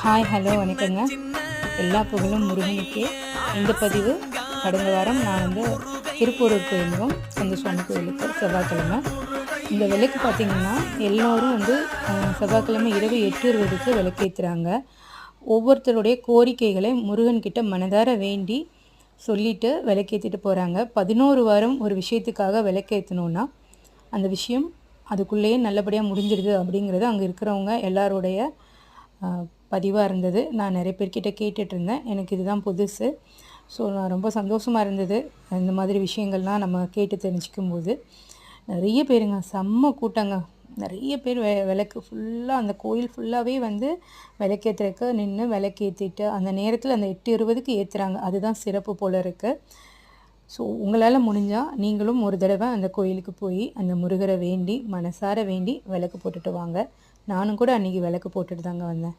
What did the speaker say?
Hi hello வணக்கங்க. எல்லா புகழும் முருகனுக்கே. இந்த பதிவு கடந்த வாரம் நான் திருப்பூருக்கு போயிருந்தோம் கந்தசுவாமி கோயிலுக்கு செவ்வாய்க்கிழமை. இந்த விளக்கு பார்த்திங்கன்னா எல்லோரும் செவ்வாய்க்கிழமை இரவு 8:20க்கு விளக்கேற்றுறாங்க. ஒவ்வொருத்தருடைய கோரிக்கைகளை முருகன்கிட்ட மனதார வேண்டி சொல்லிவிட்டு விளக்கேற்றிட்டு போகிறாங்க. 11 வாரம் ஒரு விஷயத்துக்காக விளக்கேற்றணுன்னா அந்த விஷயம் அதுக்குள்ளேயே நல்லபடியாக முடிஞ்சிடுது அப்படிங்கிறது அங்கே இருக்கிறவங்க எல்லாருடைய பதிவாக இருந்தது. நான் நிறைய பேர்கிட்ட கேட்டுட்ருந்தேன். எனக்கு இதுதான் புதுசு. ஸோ நான் ரொம்ப சந்தோஷமாக இருந்தது இந்த மாதிரி விஷயங்கள்லாம் நம்ம கேட்டு தெரிஞ்சுக்கும்போது. நிறைய பேருங்க, செம்ம கூட்டங்க. நிறைய பேர் விளக்கு ஃபுல்லாக அந்த கோயில் ஃபுல்லாகவே விளக்கேற்றுறதுக்கு நின்று விளக்கேற்றிட்டு அந்த நேரத்தில் அந்த 8:20க்கு ஏற்றுறாங்க. அதுதான் சிறப்பு போல் இருக்குது. ஸோ உங்களால் முடிஞ்சால் நீங்களும் ஒரு தடவை அந்த கோயிலுக்கு போய் அந்த முருகரை வேண்டி மனசார வேண்டி விளக்கு போட்டுட்டு வாங்க. நானும் கூட அன்றைக்கி விளக்கு போட்டுட்டு தாங்க வந்தேன்.